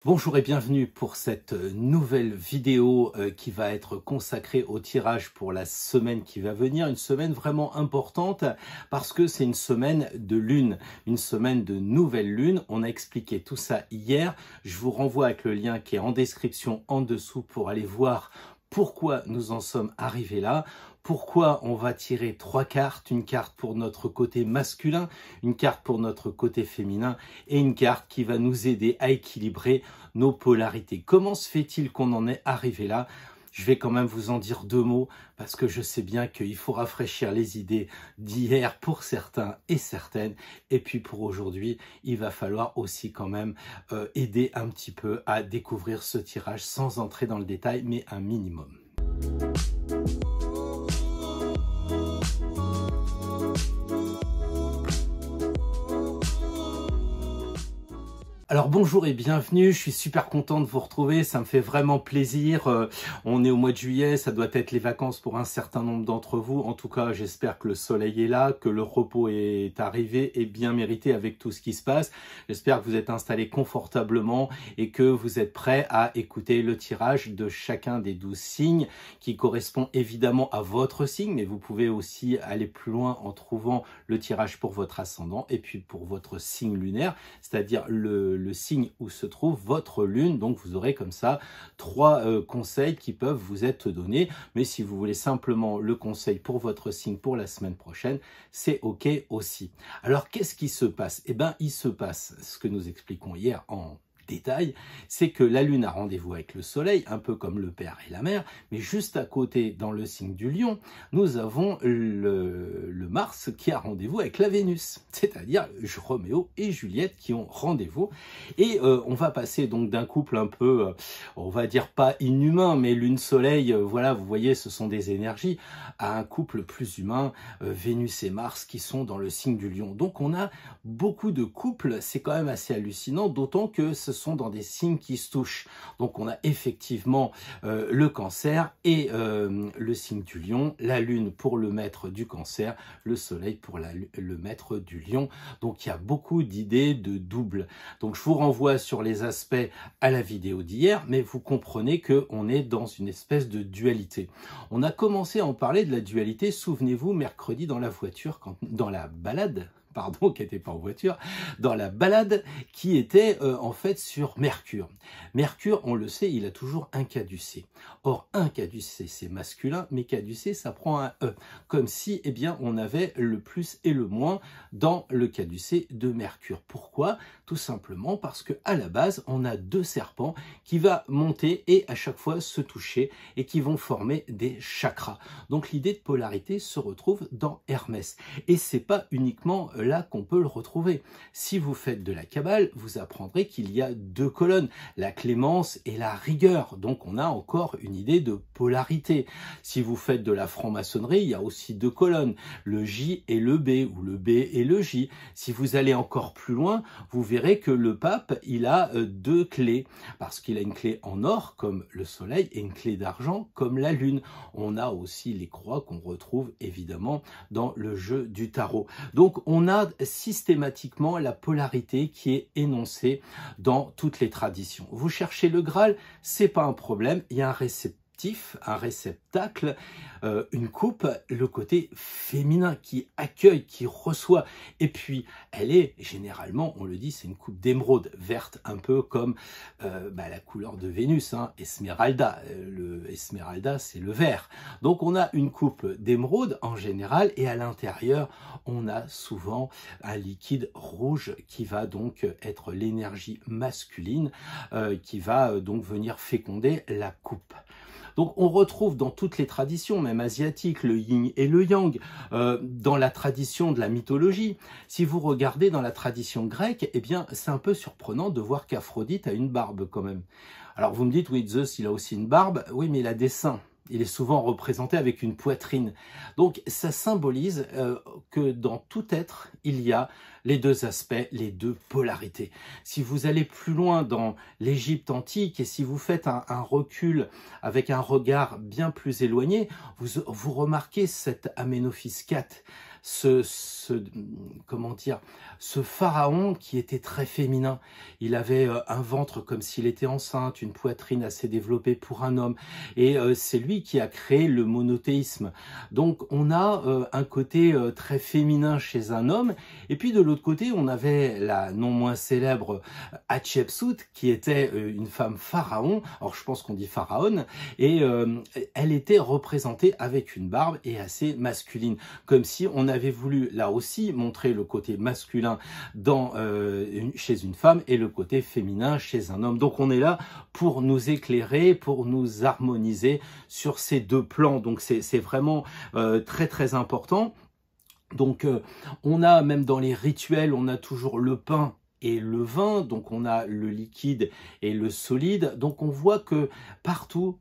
Bonjour et bienvenue pour cette nouvelle vidéo qui va être consacrée au tirage pour la semaine qui va venir. Une semaine vraiment importante parce que c'est une semaine de lune, une semaine de nouvelle lune. On a expliqué tout ça hier. Je vous renvoie avec le lien qui est en description en dessous pour aller voir pourquoi nous en sommes arrivés là. Pourquoi on va tirer 3 cartes, une carte pour notre côté masculin, une carte pour notre côté féminin et une carte qui va nous aider à équilibrer nos polarités. Comment se fait-il qu'on en est arrivé là? Je vais quand même vous en dire 2 mots parce que je sais bien qu'il faut rafraîchir les idées d'hier pour certains et certaines. Et puis pour aujourd'hui, il va falloir aussi quand même aider un petit peu à découvrir ce tirage sans entrer dans le détail, mais un minimum. Alors bonjour et bienvenue, je suis super content de vous retrouver, ça me fait vraiment plaisir. On est au mois de juillet, ça doit être les vacances pour un certain nombre d'entre vous. En tout cas, j'espère que le soleil est là, que le repos est arrivé et bien mérité avec tout ce qui se passe. J'espère que vous êtes installés confortablement et que vous êtes prêts à écouter le tirage de chacun des 12 signes qui correspond évidemment à votre signe, mais vous pouvez aussi aller plus loin en trouvant le tirage pour votre ascendant et puis pour votre signe lunaire, c'est-à-dire le signe où se trouve votre lune. Donc vous aurez comme ça 3 conseils qui peuvent vous être donnés, mais si vous voulez simplement le conseil pour votre signe pour la semaine prochaine, c'est ok aussi. Alors qu'est-ce qui se passe? Eh bien il se passe ce que nous expliquons hier en détail, c'est que la lune a rendez-vous avec le soleil, un peu comme le père et la mère, mais juste à côté, dans le signe du lion, nous avons le Mars qui a rendez-vous avec la Vénus, c'est-à-dire Roméo et Juliette qui ont rendez-vous. Et on va passer donc d'un couple un peu, on va dire pas inhumain, mais lune-soleil, voilà, vous voyez, ce sont des énergies, à un couple plus humain, Vénus et Mars qui sont dans le signe du lion. Donc on a beaucoup de couples, c'est quand même assez hallucinant, d'autant que ce sont dans des signes qui se touchent. Donc on a effectivement le cancer et le signe du lion, la lune pour le maître du cancer, le soleil pour le maître du lion. Donc il y a beaucoup d'idées de double. Donc je vous renvoie sur les aspects à la vidéo d'hier, mais vous comprenez qu'on est dans une espèce de dualité. On a commencé à en parler de la dualité, souvenez-vous, mercredi dans la voiture, dans la balade, pardon, qui n'était pas en voiture, dans la balade qui était en fait sur Mercure. Mercure, on le sait, il a toujours un caducée. Or, un caducée, c'est masculin, mais caducée, ça prend un E. Comme si, eh bien, on avait le plus et le moins dans le caducée de Mercure. Pourquoi? Tout simplement parce que à la base, on a 2 serpents qui vont monter et à chaque fois se toucher et qui vont former des chakras. Donc, l'idée de polarité se retrouve dans Hermès. Et c'est pas uniquement là qu'on peut le retrouver. Si vous faites de la Kabbale, vous apprendrez qu'il y a 2 colonnes, la clémence et la rigueur. Donc on a encore une idée de polarité. Si vous faites de la franc-maçonnerie, il y a aussi 2 colonnes, le J et le B, ou le B et le J. Si vous allez encore plus loin, vous verrez que le pape, il a 2 clés, parce qu'il a une clé en or, comme le soleil, et une clé d'argent, comme la lune. On a aussi les croix qu'on retrouve évidemment dans le jeu du tarot. Donc on a systématiquement la polarité qui est énoncée dans toutes les traditions. Vous cherchez le Graal, c'est pas un problème, il y a un réceptacle, une coupe, le côté féminin qui accueille, qui reçoit. Et puis, elle est généralement, on le dit, c'est une coupe d'émeraude verte, un peu comme la couleur de Vénus, hein, Esmeralda. Le Esmeralda, c'est le vert. Donc, on a une coupe d'émeraude en général, et à l'intérieur, on a souvent un liquide rouge qui va donc être l'énergie masculine, qui va donc venir féconder la coupe. Donc on retrouve dans toutes les traditions, même asiatiques, le yin et le yang, dans la tradition de la mythologie. Si vous regardez dans la tradition grecque, eh bien c'est un peu surprenant de voir qu'Aphrodite a une barbe quand même. Alors vous me dites, oui, Zeus, il a aussi une barbe, oui, mais il a des seins. Il est souvent représenté avec une poitrine. Donc ça symbolise que dans tout être, il y a les 2 aspects, les 2 polarités. Si vous allez plus loin dans l'Égypte antique et si vous faites un recul avec un regard bien plus éloigné, vous remarquez cet Aménophis IV. comment dire, ce pharaon qui était très féminin. Il avait un ventre comme s'il était enceinte, une poitrine assez développée pour un homme. Et c'est lui qui a créé le monothéisme. Donc on a un côté très féminin chez un homme. Et puis de l'autre côté, on avait la non moins célèbre Hatshepsut, qui était une femme pharaon. Alors je pense qu'on dit pharaon. Et elle était représentée avec une barbe et assez masculine. Comme si on avait voulu là aussi montrer le côté masculin chez une femme et le côté féminin chez un homme. Donc on est là pour nous éclairer, pour nous harmoniser sur ces deux plans. Donc c'est vraiment très très important. Donc on a même dans les rituels, on a toujours le pain et le vin, donc on a le liquide et le solide. Donc on voit que partout,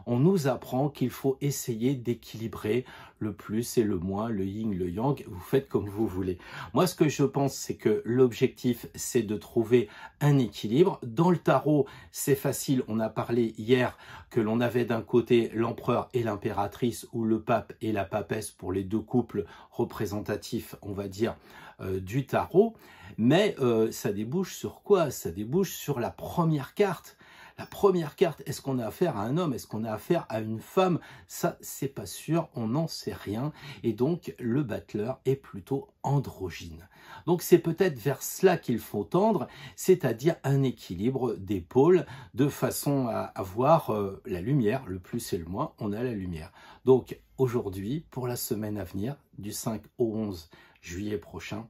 on nous apprend qu'il faut essayer d'équilibrer le plus et le moins, le yin, le yang, vous faites comme vous voulez. Moi, ce que je pense, c'est que l'objectif, c'est de trouver un équilibre. Dans le tarot, c'est facile. On a parlé hier que l'on avait d'un côté l'empereur et l'impératrice, ou le pape et la papesse pour les deux couples représentatifs, on va dire, du tarot. Mais ça débouche sur quoi? Ça débouche sur la première carte. La première carte, est-ce qu'on a affaire à un homme? Est-ce qu'on a affaire à une femme? Ça, c'est pas sûr, on n'en sait rien. Et donc, le battleur est plutôt androgyne. Donc, c'est peut-être vers cela qu'il faut tendre, c'est-à-dire un équilibre des pôles, de façon à avoir la lumière, le plus et le moins, on a la lumière. Donc, aujourd'hui, pour la semaine à venir, du 5 au 11 juillet prochain,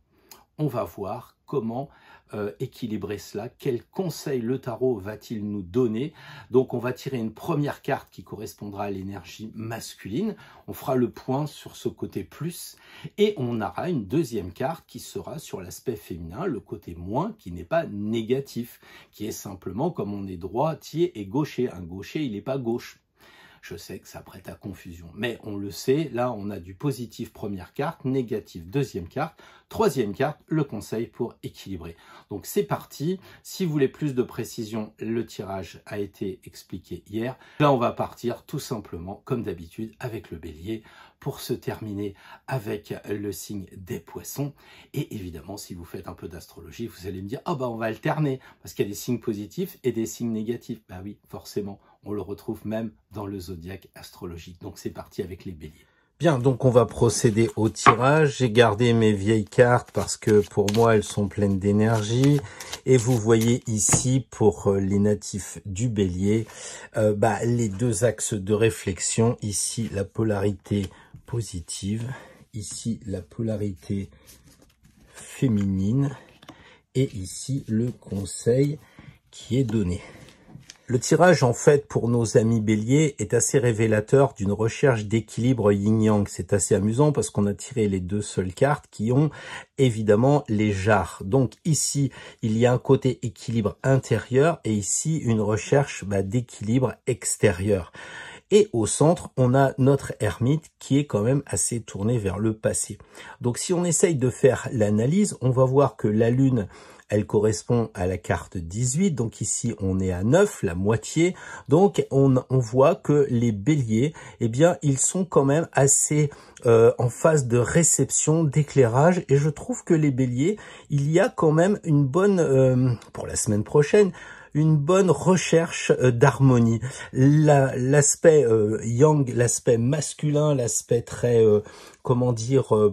on va voir comment équilibrer cela, quel conseil le tarot va-t-il nous donner. Donc on va tirer une première carte qui correspondra à l'énergie masculine, on fera le point sur ce côté plus, et on aura une deuxième carte qui sera sur l'aspect féminin, le côté moins, qui n'est pas négatif, qui est simplement comme on est droitier et gaucher. Un gaucher, il n'est pas gauche. Je sais que ça prête à confusion, mais on le sait, là on a du positif première carte, négatif deuxième carte, troisième carte, le conseil pour équilibrer. Donc c'est parti, si vous voulez plus de précision, le tirage a été expliqué hier. Là on va partir tout simplement comme d'habitude avec le bélier pour se terminer avec le signe des poissons. Et évidemment, si vous faites un peu d'astrologie, vous allez me dire « Ah bah on va alterner, parce qu'il y a des signes positifs et des signes négatifs. » Bah oui, forcément, on le retrouve même dans le zodiaque astrologique. Donc c'est parti avec les béliers. Bien, donc on va procéder au tirage. J'ai gardé mes vieilles cartes parce que pour moi, elles sont pleines d'énergie. Et vous voyez ici, pour les natifs du bélier, les deux axes de réflexion. Ici, la polarité positive. Ici, la polarité féminine. Et ici, le conseil qui est donné. Le tirage, en fait, pour nos amis béliers, est assez révélateur d'une recherche d'équilibre yin-yang. C'est assez amusant parce qu'on a tiré les deux seules cartes qui ont évidemment les jarres. Donc ici, il y a un côté équilibre intérieur et ici, une recherche d'équilibre extérieur. Et au centre, on a notre ermite qui est quand même assez tourné vers le passé. Donc si on essaye de faire l'analyse, on va voir que la lune, elle correspond à la carte 18, donc ici on est à 9, la moitié. Donc on voit que les béliers, eh bien ils sont quand même assez en phase de réception, d'éclairage. Et je trouve que les béliers, il y a quand même une bonne, pour la semaine prochaine, une bonne recherche d'harmonie. L'aspect yang, l'aspect masculin, l'aspect très,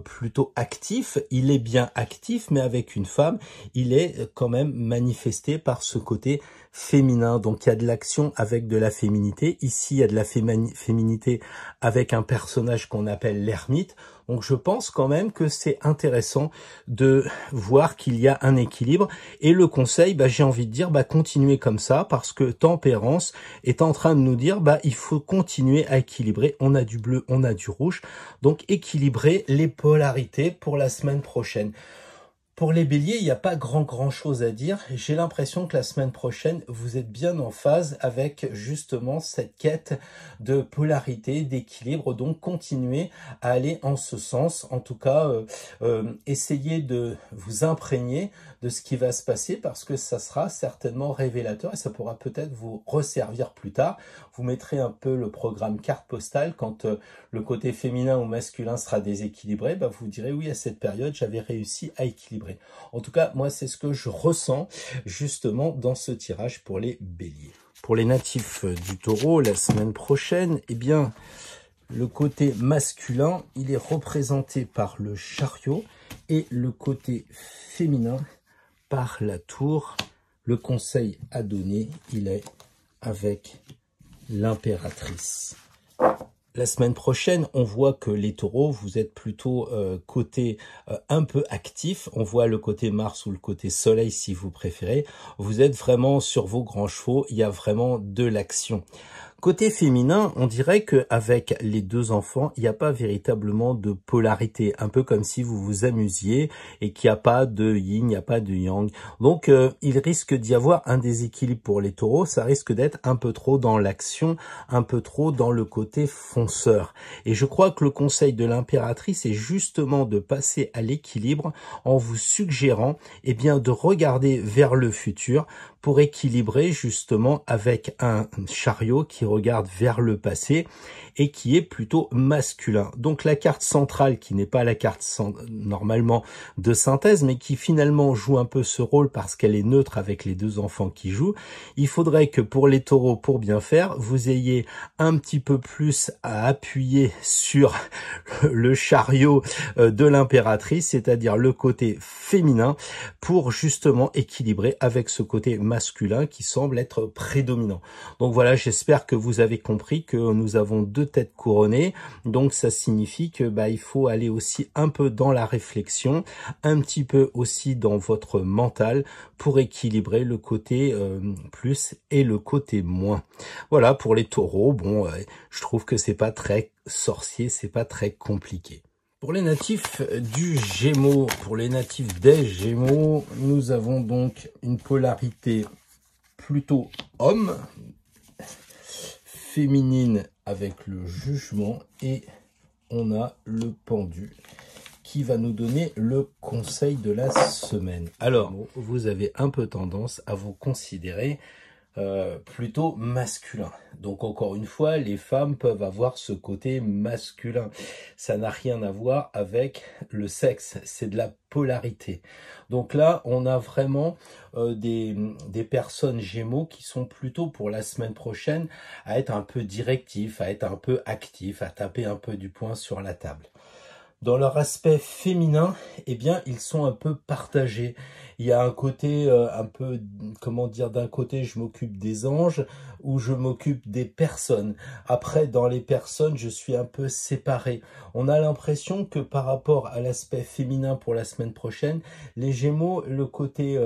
plutôt actif, il est bien actif, mais avec une femme, il est quand même manifesté par ce côté féminin. Donc il y a de l'action avec de la féminité. Ici, il y a de la féminité avec un personnage qu'on appelle l'ermite. Donc je pense quand même que c'est intéressant de voir qu'il y a un équilibre. Et le conseil, j'ai envie de dire, continuez comme ça, parce que Tempérance est en train de nous dire, il faut continuer à équilibrer. On a du bleu, on a du rouge. Donc équilibrer les polarités pour la semaine prochaine. Pour les béliers, il n'y a pas grand chose à dire. J'ai l'impression que la semaine prochaine, vous êtes bien en phase avec justement cette quête de polarité, d'équilibre. Donc, continuez à aller en ce sens. En tout cas, essayez de vous imprégner de ce qui va se passer parce que ça sera certainement révélateur et ça pourra peut-être vous resservir plus tard. Vous mettrez un peu le programme carte postale quand le côté féminin ou masculin sera déséquilibré, bah vous direz oui, à cette période j'avais réussi à équilibrer. En tout cas, moi c'est ce que je ressens justement dans ce tirage pour les béliers. Pour les natifs du taureau, la semaine prochaine, eh bien, le côté masculin, il est représenté par le chariot et le côté féminin par la tour. Le conseil à donner, il est avec l'impératrice. La semaine prochaine, on voit que les taureaux, vous êtes plutôt côté un peu actif. On voit le côté Mars ou le côté Soleil si vous préférez. Vous êtes vraiment sur vos grands chevaux. Il y a vraiment de l'action. Côté féminin, on dirait qu'avec les deux enfants, il n'y a pas véritablement de polarité. Un peu comme si vous vous amusiez et qu'il n'y a pas de yin, il n'y a pas de yang. Donc, il risque d'y avoir un déséquilibre pour les taureaux. Ça risque d'être un peu trop dans l'action, un peu trop dans le côté fonceur. Et je crois que le conseil de l'impératrice est justement de passer à l'équilibre en vous suggérant eh bien, de regarder vers le futur pour équilibrer justement avec un chariot qui regarde vers le passé et qui est plutôt masculin. Donc la carte centrale qui n'est pas la carte normalement de synthèse mais qui finalement joue un peu ce rôle parce qu'elle est neutre avec les deux enfants qui jouent, il faudrait que pour les taureaux, pour bien faire, vous ayez un petit peu plus à appuyer sur le chariot de l'impératrice, c'est-à-dire le côté féminin pour justement équilibrer avec ce côté masculin qui semble être prédominant. Donc voilà, j'espère que vous avez compris que nous avons deux têtes couronnées. Donc ça signifie que il faut aller aussi un peu dans la réflexion, un petit peu aussi dans votre mental pour équilibrer le côté plus et le côté moins. Voilà pour les taureaux. Bon, je trouve que c'est pas très sorcier, c'est pas très compliqué. Pour les natifs du Gémeaux, pour les natifs des Gémeaux, nous avons donc une polarité plutôt homme, féminine avec le jugement et on a le pendu qui va nous donner le conseil de la semaine. Alors, vous avez un peu tendance à vous considérer plutôt masculin. Donc encore une fois, les femmes peuvent avoir ce côté masculin. Ça n'a rien à voir avec le sexe, c'est de la polarité. Donc là, on a vraiment des personnes Gémeaux qui sont plutôt pour la semaine prochaine à être un peu directifs, à être un peu actifs, à taper un peu du poing sur la table. Dans leur aspect féminin, eh bien, ils sont un peu partagés. Il y a un côté un peu, comment dire, d'un côté, je m'occupe des anges ou je m'occupe des personnes. Après, dans les personnes, je suis un peu séparé. On a l'impression que par rapport à l'aspect féminin pour la semaine prochaine, les Gémeaux, le côté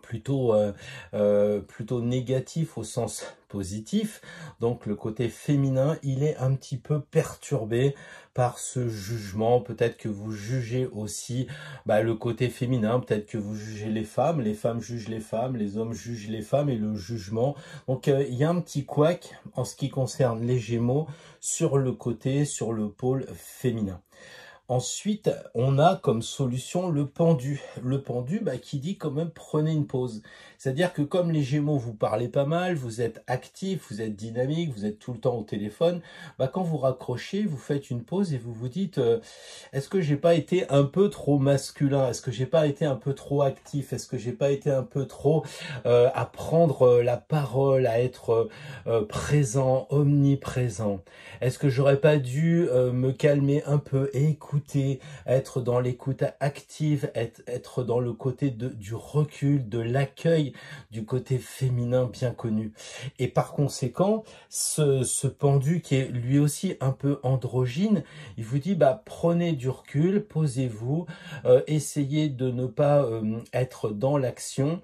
plutôt négatif au sens positif, donc le côté féminin, il est un petit peu perturbé par ce jugement. Peut-être que vous jugez aussi le côté féminin, peut-être que vous jugez les femmes jugent les femmes, les hommes jugent les femmes et le jugement. Donc il y a un petit couac en ce qui concerne les Gémeaux sur le pôle féminin. Ensuite, on a comme solution le pendu. Le pendu qui dit quand même prenez une pause. C'est-à-dire que comme les Gémeaux, vous parlez pas mal, vous êtes actif, vous êtes dynamique, vous êtes tout le temps au téléphone, quand vous raccrochez, vous faites une pause et vous vous dites est-ce que j'ai pas été un peu trop masculin? Est-ce que j'ai pas été un peu trop actif? Est-ce que j'ai pas été un peu trop à prendre la parole, à être présent, omniprésent? Est-ce que j'aurais pas dû me calmer un peu et écouter, être dans l'écoute active, être dans le côté du recul, de l'accueil, du côté féminin bien connu? Et par conséquent, ce pendu qui est lui aussi un peu androgyne, il vous dit prenez du recul, posez-vous, essayez de ne pas être dans l'action,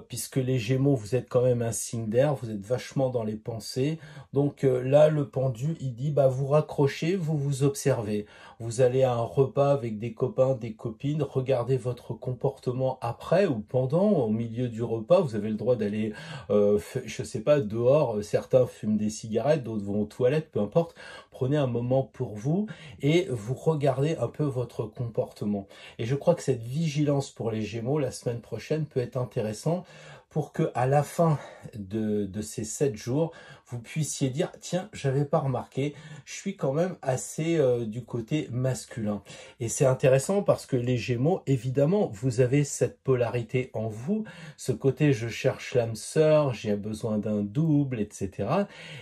puisque les Gémeaux, vous êtes quand même un signe d'air, vous êtes vachement dans les pensées. Donc là, le pendu, il dit vous raccrochez, vous vous observez. Vous allez à un repas avec des copains, des copines, regardez votre comportement après ou pendant, au milieu du repas. Vous avez le droit d'aller, je sais pas, dehors. Certains fument des cigarettes, d'autres vont aux toilettes, peu importe. Prenez un moment pour vous et vous regardez un peu votre comportement. Et je crois que cette vigilance pour les Gémeaux la semaine prochaine peut être intéressant pour que à la fin de ces 7 jours, vous puissiez dire « Tiens, j'avais pas remarqué, je suis quand même assez du côté masculin. » Et c'est intéressant parce que les Gémeaux, évidemment, vous avez cette polarité en vous, ce côté « je cherche l'âme sœur, j'ai besoin d'un double, etc. »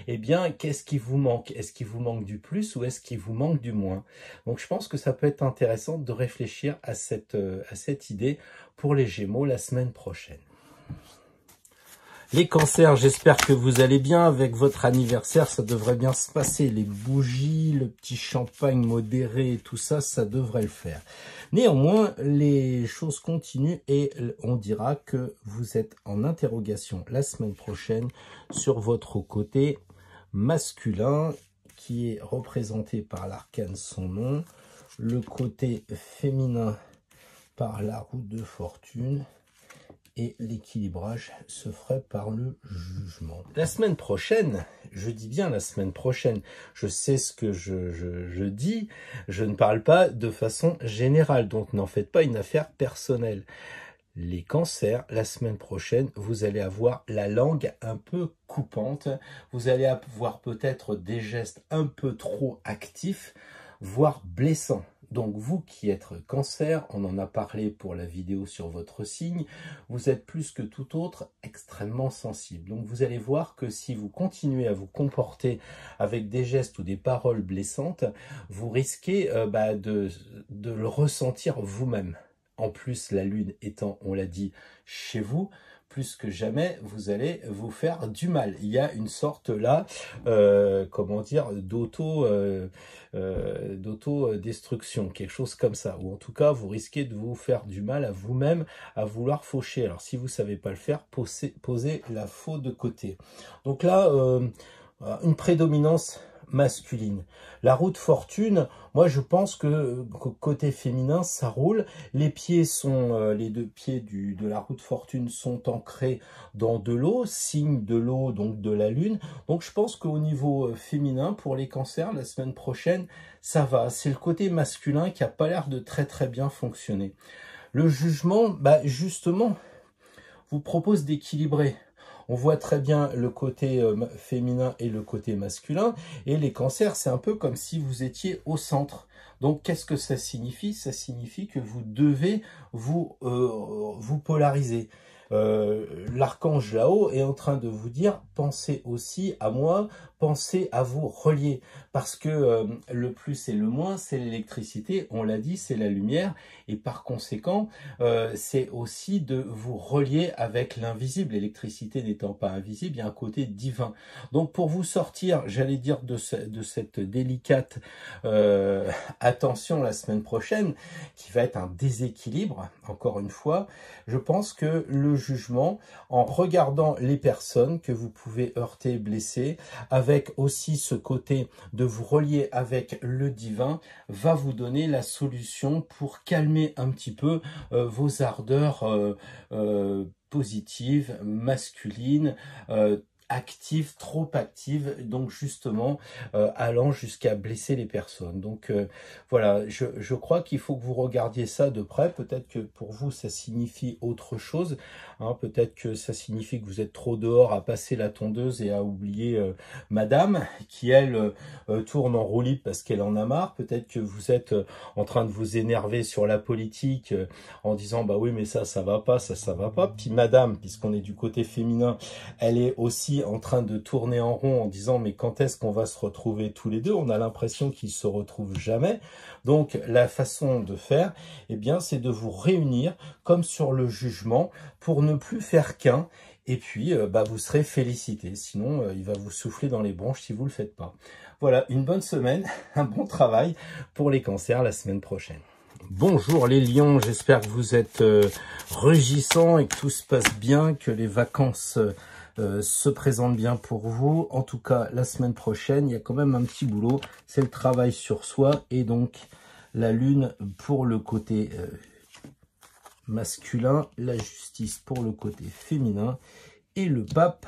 Eh bien, qu'est-ce qui vous manque? Est-ce qu'il vous manque du plus ou est-ce qu'il vous manque du moins? Donc, je pense que ça peut être intéressant de réfléchir à cette idée pour les Gémeaux la semaine prochaine. Les cancers, j'espère que vous allez bien. Avec votre anniversaire, ça devrait bien se passer. Les bougies, le petit champagne modéré, tout ça, ça devrait le faire. Néanmoins, les choses continuent et on dira que vous êtes en interrogation la semaine prochaine sur votre côté masculin qui est représenté par l'arcane son nom, le côté féminin par la roue de fortune. Et l'équilibrage se ferait par le jugement. La semaine prochaine, je dis bien la semaine prochaine, je sais ce que je dis, je ne parle pas de façon générale, donc n'en faites pas une affaire personnelle. Les cancers, la semaine prochaine, vous allez avoir la langue un peu coupante, vous allez avoir peut-être des gestes un peu trop actifs, voire blessants. Donc vous qui êtes cancer, on en a parlé pour la vidéo sur votre signe, vous êtes plus que tout autre extrêmement sensible. Donc vous allez voir que si vous continuez à vous comporter avec des gestes ou des paroles blessantes, vous risquez de le ressentir vous-même. En plus, la lune étant, on l'a dit, chez vous, plus que jamais, vous allez vous faire du mal. Il y a une sorte là, comment dire, d'auto-destruction, quelque chose comme ça. Ou en tout cas, vous risquez de vous faire du mal à vous-même, à vouloir faucher. Alors, si vous ne savez pas le faire, posez la faux de côté. Donc là, une prédominance masculine. La roue de fortune, moi je pense que côté féminin ça roule. Les pieds sont, les deux pieds de la roue de fortune sont ancrés dans de l'eau, signe de l'eau, donc de la lune. Donc je pense qu'au niveau féminin, pour les cancers, la semaine prochaine, ça va. C'est le côté masculin qui a pas l'air de très bien fonctionner. Le jugement, justement, vous propose d'équilibrer. On voit très bien le côté féminin et le côté masculin. Et les cancers, c'est un peu comme si vous étiez au centre. Donc, qu'est-ce que ça signifie? Ça signifie que vous devez vous polariser. L'archange là-haut est en train de vous dire, pensez aussi à moi, pensez à vous relier. Parce que le plus et le moins, c'est l'électricité, on l'a dit, c'est la lumière. Et par conséquent, c'est aussi de vous relier avec l'invisible. L'électricité n'étant pas invisible, il y a un côté divin. Donc pour vous sortir, j'allais dire, de cette délicate attention la semaine prochaine, qui va être un déséquilibre, encore une fois, je pense que le jugement, en regardant les personnes que vous pouvez heurter, blesser, avec aussi ce côté de vous relier avec le divin, va vous donner la solution pour calmer un petit peu vos ardeurs positives, masculines, active, trop active, donc justement allant jusqu'à blesser les personnes. Donc voilà, je crois qu'il faut que vous regardiez ça de près. Peut-être que pour vous ça signifie autre chose, hein. Peut-être que ça signifie que vous êtes trop dehors à passer la tondeuse et à oublier madame qui elle tourne en roue libre parce qu'elle en a marre. Peut-être que vous êtes en train de vous énerver sur la politique en disant bah oui mais ça va pas, ça va pas. Puis madame, puisqu'on est du côté féminin, elle est aussi en train de tourner en rond en disant mais quand est-ce qu'on va se retrouver tous les deux? On a l'impression qu'ils se retrouvent jamais. Donc la façon de faire, eh bien, c'est de vous réunir comme sur le jugement pour ne plus faire qu'un. Et puis, vous serez félicité. Sinon, il va vous souffler dans les bronches si vous ne le faites pas. Voilà, une bonne semaine, un bon travail pour les cancers la semaine prochaine. Bonjour les lions, j'espère que vous êtes rugissants et que tout se passe bien, que les vacances se présentent bien pour vous. En tout cas, la semaine prochaine, il y a quand même un petit boulot, c'est le travail sur soi et donc La lune pour le côté masculin, la justice pour le côté féminin et le pape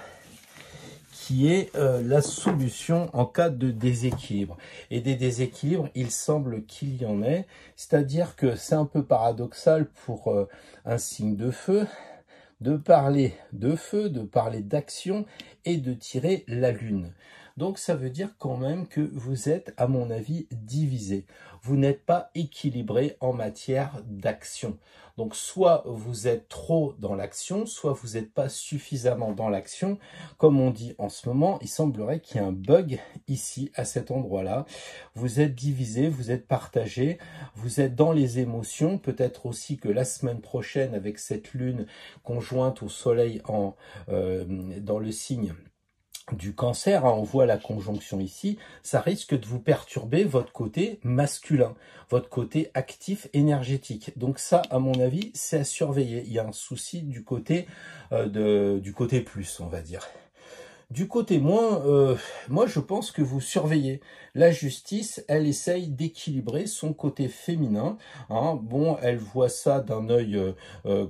qui est la solution en cas de déséquilibre. Et des déséquilibres, il semble qu'il y en ait, c'est-à-dire que c'est un peu paradoxal pour un signe de feu, de parler de feu, de parler d'action et de tirer la lune. Donc ça veut dire quand même que vous êtes, à mon avis, divisé. Vous n'êtes pas équilibré en matière d'action. Donc soit vous êtes trop dans l'action, soit vous n'êtes pas suffisamment dans l'action. Comme on dit en ce moment, il semblerait qu'il y ait un bug ici, à cet endroit-là. Vous êtes divisé, vous êtes partagé, vous êtes dans les émotions. Peut-être aussi que la semaine prochaine, avec cette lune conjointe au soleil dans le signe du cancer, on voit la conjonction ici, ça risque de vous perturber votre côté masculin, votre côté actif énergétique. Donc ça, à mon avis, c'est à surveiller. Il y a un souci du côté plus, on va dire. Du côté moins, moi je pense que vous surveillez. La justice, elle essaye d'équilibrer son côté féminin. Hein. Bon, elle voit ça d'un œil,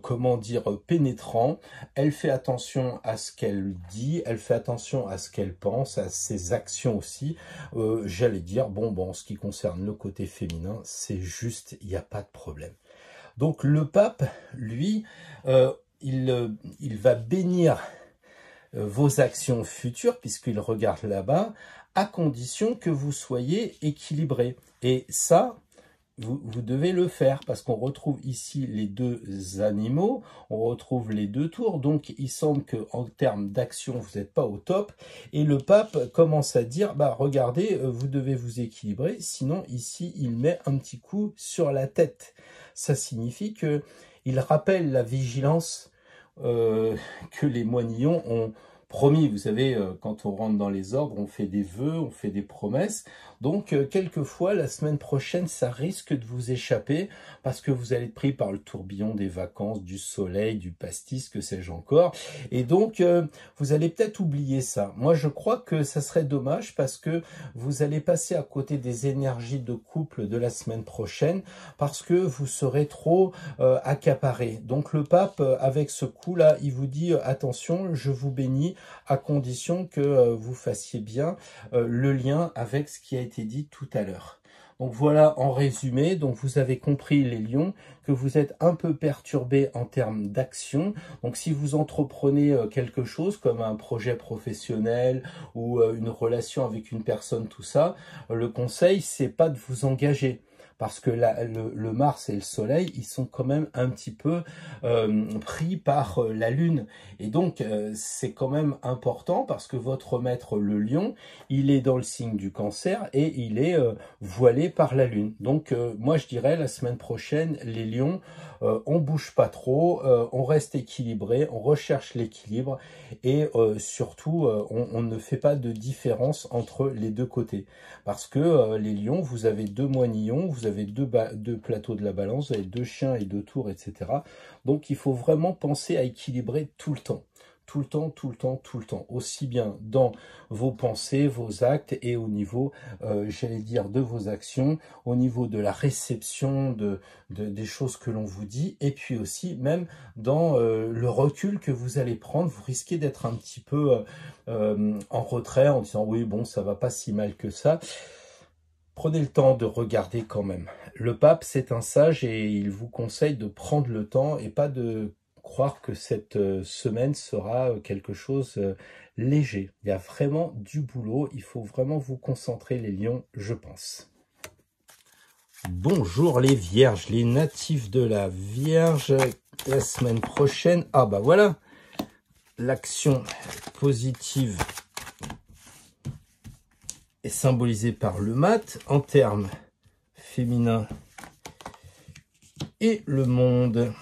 comment dire, pénétrant. Elle fait attention à ce qu'elle dit, elle fait attention à ce qu'elle pense, à ses actions aussi. J'allais dire, bon, en ce qui concerne le côté féminin, c'est juste, il n'y a pas de problème. Donc le pape, lui, il va bénir vos actions futures, puisqu'il regarde là-bas, à condition que vous soyez équilibré. Et ça, vous devez le faire, parce qu'on retrouve ici les deux animaux, on retrouve les deux tours, donc il semble qu'en termes d'action, vous n'êtes pas au top. Et le pape commence à dire, regardez, vous devez vous équilibrer, sinon ici, il met un petit coup sur la tête. Ça signifie qu'il rappelle la vigilance que les moignons ont promis. Vous savez, quand on rentre dans les ordres, on fait des vœux, on fait des promesses. Donc, quelquefois, la semaine prochaine, ça risque de vous échapper parce que vous allez être pris par le tourbillon des vacances, du soleil, du pastis, que sais-je encore. Et donc, vous allez peut-être oublier ça. Moi, je crois que ça serait dommage parce que vous allez passer à côté des énergies de couple de la semaine prochaine parce que vous serez trop accaparé. Donc, le pape, avec ce coup-là, il vous dit, attention, je vous bénis à condition que vous fassiez bien le lien avec ce qui a été dit tout à l'heure. Donc voilà en résumé, donc vous avez compris les lions, que vous êtes un peu perturbés en termes d'action. Donc si vous entreprenez quelque chose comme un projet professionnel ou une relation avec une personne, tout ça, le conseil c'est pas de vous engager. Parce que le Mars et le Soleil, ils sont quand même un petit peu pris par la Lune. Et donc, c'est quand même important parce que votre maître, le Lion, il est dans le signe du Cancer et il est voilé par la Lune. Donc, moi, je dirais, la semaine prochaine, les Lions, on bouge pas trop, on reste équilibré, on recherche l'équilibre et surtout, on ne fait pas de différence entre les deux côtés. Parce que les Lions, vous avez deux moignons, vous avez deux plateaux de la balance, vous avez deux chiens et deux tours, etc. Donc, il faut vraiment penser à équilibrer tout le temps. Tout le temps, tout le temps, tout le temps. Aussi bien dans vos pensées, vos actes et au niveau, j'allais dire, de vos actions, au niveau de la réception des choses que l'on vous dit et puis aussi même dans le recul que vous allez prendre. Vous risquez d'être un petit peu en retrait en disant « oui, bon, ça va pas si mal que ça ». Prenez le temps de regarder quand même. Le pape, c'est un sage et il vous conseille de prendre le temps et pas de croire que cette semaine sera quelque chose léger. Il y a vraiment du boulot, il faut vraiment vous concentrer les lions, je pense. Bonjour les vierges, les natifs de la Vierge, la semaine prochaine. Ah bah voilà, l'action positive est symbolisée par le mat en termes féminins et le monde.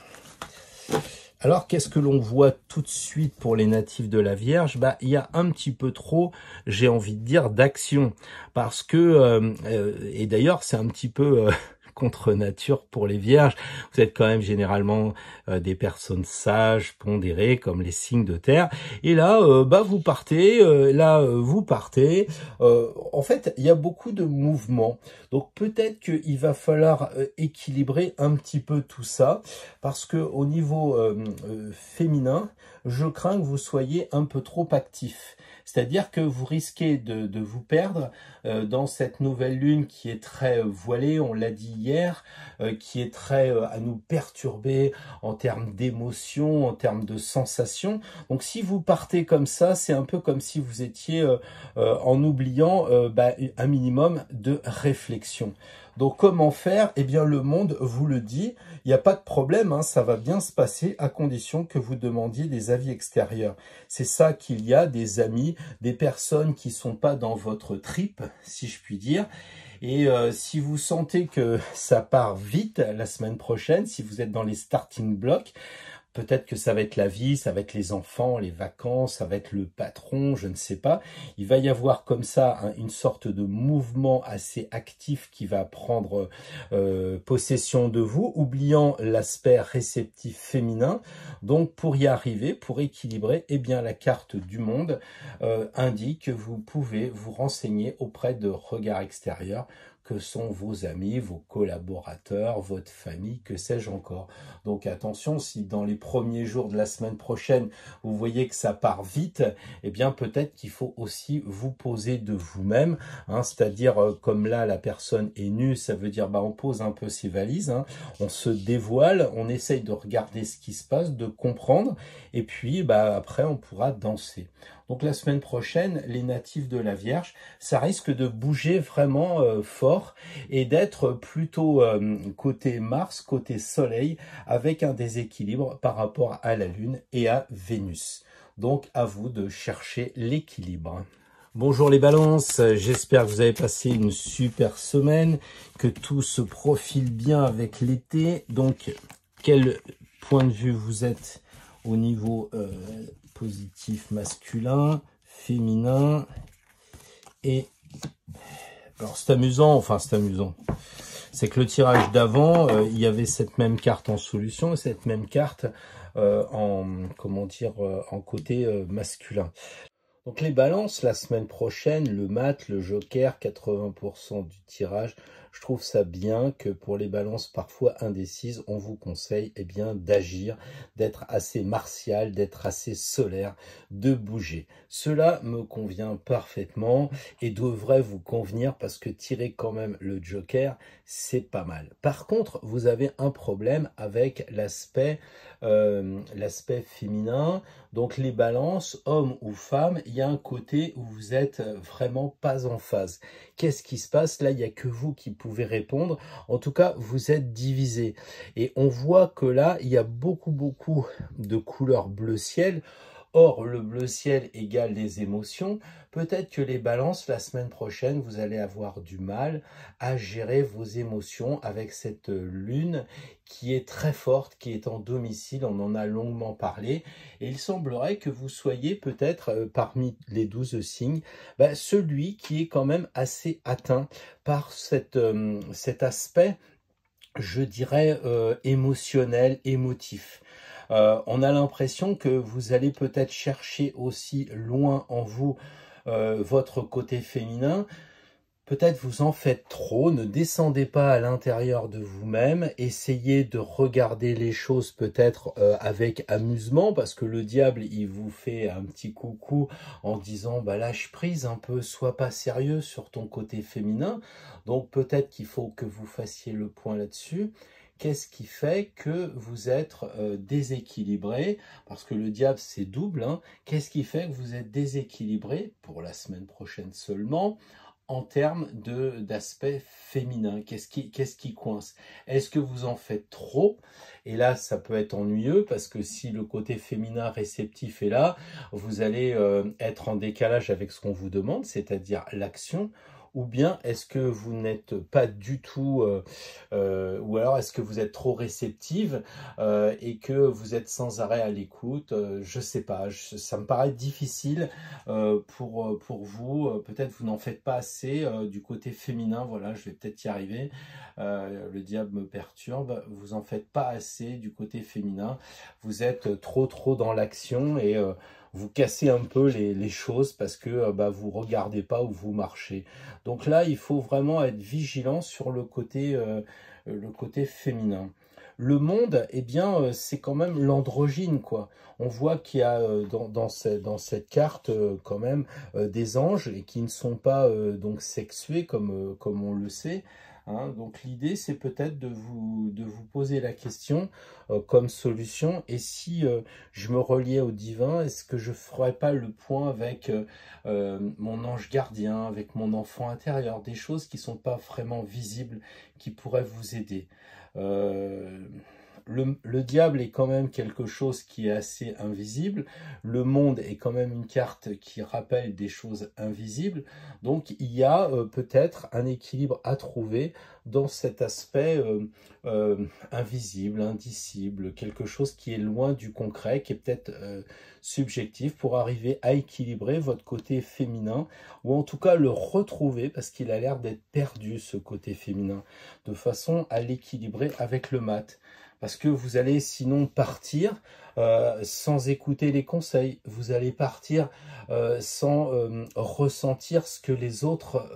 Alors, qu'est-ce que l'on voit tout de suite pour les natifs de la Vierge? Il y a un petit peu trop, j'ai envie de dire, d'action. Parce que, et d'ailleurs, c'est un petit peu contre nature pour les vierges. Vous êtes quand même généralement des personnes sages, pondérées, comme les signes de terre. Et là, vous partez, vous partez. En fait, il y a beaucoup de mouvements. Donc peut-être qu'il va falloir équilibrer un petit peu tout ça, parce que au niveau féminin, je crains que vous soyez un peu trop actif. C'est-à-dire que vous risquez de vous perdre dans cette nouvelle lune qui est très voilée, on l'a dit hier, qui est très à nous perturber en termes d'émotions, en termes de sensations. Donc si vous partez comme ça, c'est un peu comme si vous étiez en oubliant un minimum de réflexion. Donc comment faire? Eh bien le monde vous le dit, il n'y a pas de problème, hein, ça va bien se passer à condition que vous demandiez des avis extérieurs. C'est ça qu'il y a, des amis, des personnes qui sont pas dans votre trip, si je puis dire. Et si vous sentez que ça part vite la semaine prochaine, si vous êtes dans les starting blocks, peut-être que ça va être la vie, ça va être les enfants, les vacances, ça va être le patron, je ne sais pas. Il va y avoir comme ça une sorte de mouvement assez actif qui va prendre possession de vous, oubliant l'aspect réceptif féminin. Donc pour y arriver, pour équilibrer, eh bien la carte du monde indique que vous pouvez vous renseigner auprès de regards extérieurs, que sont vos amis, vos collaborateurs, votre famille, que sais-je encore. Donc attention, si dans les premiers jours de la semaine prochaine, vous voyez que ça part vite, eh bien peut-être qu'il faut aussi vous poser de vous-même, hein, c'est-à-dire comme là la personne est nue, ça veut dire on pose un peu ses valises, hein, on se dévoile, on essaye de regarder ce qui se passe, de comprendre, et puis après on pourra danser. Donc la semaine prochaine, les natifs de la Vierge, ça risque de bouger vraiment fort et d'être plutôt côté Mars, côté Soleil, avec un déséquilibre par rapport à la Lune et à Vénus. Donc à vous de chercher l'équilibre. Bonjour les balances, j'espère que vous avez passé une super semaine, que tout se profile bien avec l'été. Donc quel point de vue vous êtes au niveau positif masculin, féminin, et alors c'est amusant, c'est que le tirage d'avant, il y avait cette même carte en solution et cette même carte en côté masculin. Donc les balances, la semaine prochaine, le mat, le joker, 80% du tirage. Je trouve ça bien que pour les balances parfois indécises, on vous conseille d'agir, d'être assez martial, d'être assez solaire, de bouger. Cela me convient parfaitement et devrait vous convenir parce que tirer quand même le joker, c'est pas mal. Par contre, vous avez un problème avec l'aspect féminin. Donc les balances, hommes ou femmes, il y a un côté où vous êtes vraiment pas en phase. Qu'est-ce qui se passe? Là, il n'y a que vous qui pouvez répondre. En tout cas, vous êtes divisés. Et on voit que là, il y a beaucoup de couleurs bleu ciel. Or, le bleu ciel égale les émotions. Peut-être que les balances, la semaine prochaine, vous allez avoir du mal à gérer vos émotions avec cette lune qui est très forte, qui est en domicile. On en a longuement parlé. Et il semblerait que vous soyez peut-être parmi les 12 signes, celui qui est quand même assez atteint par cet aspect, je dirais, émotionnel, émotif. On a l'impression que vous allez peut-être chercher aussi loin en vous votre côté féminin. Peut-être vous en faites trop, ne descendez pas à l'intérieur de vous-même, essayez de regarder les choses peut-être avec amusement, parce que le diable, il vous fait un petit coucou en disant lâche prise un peu, sois pas sérieux sur ton côté féminin. Donc peut-être qu'il faut que vous fassiez le point là-dessus. Qu'est-ce qui fait que vous êtes déséquilibré? Parce que le diable, c'est double. Hein. Qu'est-ce qui fait que vous êtes déséquilibré, pour la semaine prochaine seulement, en termes d'aspect féminin? Qu'est-ce qui coince? Est-ce que vous en faites trop? Et là, ça peut être ennuyeux, parce que si le côté féminin réceptif est là, vous allez être en décalage avec ce qu'on vous demande, c'est-à-dire l'action. ou bien est-ce que vous n'êtes pas du tout, ou alors est-ce que vous êtes trop réceptive et que vous êtes sans arrêt à l'écoute. Je sais pas, ça me paraît difficile pour vous. Peut-être vous n'en faites pas assez du côté féminin. Voilà, je vais peut-être y arriver. Le diable me perturbe. Vous en faites pas assez du côté féminin. Vous êtes trop dans l'action et vous cassez un peu les choses parce que vous regardez pas où vous marchez. Donc là, il faut vraiment être vigilant sur le côté féminin. Le monde, eh bien, c'est quand même l'androgyne, quoi. On voit qu'il y a dans cette carte quand même des anges et qui ne sont pas donc sexués comme on le sait. Hein. Donc l'idée, c'est peut-être de vous poser la question comme solution. Et si je me reliais au divin, est-ce que je ne ferais pas le point avec mon ange gardien, avec mon enfant intérieur, des choses qui ne sont pas vraiment visibles, qui pourraient vous aider. Le diable est quand même quelque chose qui est assez invisible. Le monde est quand même une carte qui rappelle des choses invisibles. Donc il y a peut-être un équilibre à trouver dans cet aspect invisible, indicible, quelque chose qui est loin du concret, qui est peut-être subjectif, pour arriver à équilibrer votre côté féminin, ou en tout cas le retrouver, parce qu'il a l'air d'être perdu, ce côté féminin, de façon à l'équilibrer avec le mat. Parce que vous allez sinon partir sans écouter les conseils. Vous allez partir sans ressentir ce que les autres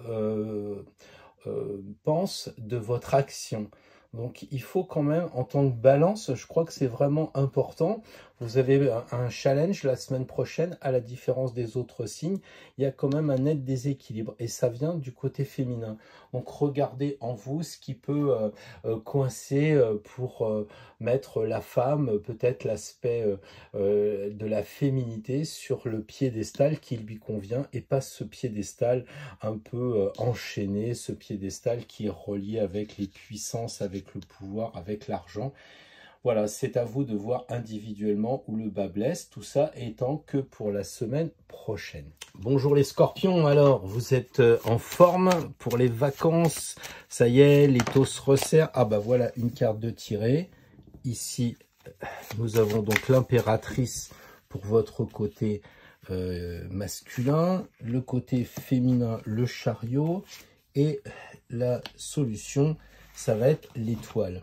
pensent de votre action. Donc il faut quand même, en tant que balance, je crois que c'est vraiment important. Vous avez un challenge la semaine prochaine, à la différence des autres signes. Il y a quand même un net déséquilibre et ça vient du côté féminin. Donc regardez en vous ce qui peut coincer pour mettre la femme, peut-être l'aspect de la féminité sur le piédestal qui lui convient et pas ce piédestal un peu enchaîné, ce piédestal qui est relié avec les puissances, avec le pouvoir, avec l'argent. Voilà, c'est à vous de voir individuellement où le bas blesse, tout ça étant que pour la semaine prochaine. Bonjour les scorpions, alors vous êtes en forme pour les vacances, ça y est, les taux se resserrent. Ah bah voilà une carte de tirée. Ici, nous avons donc l'impératrice pour votre côté masculin, le côté féminin, le chariot, et la solution, ça va être l'étoile.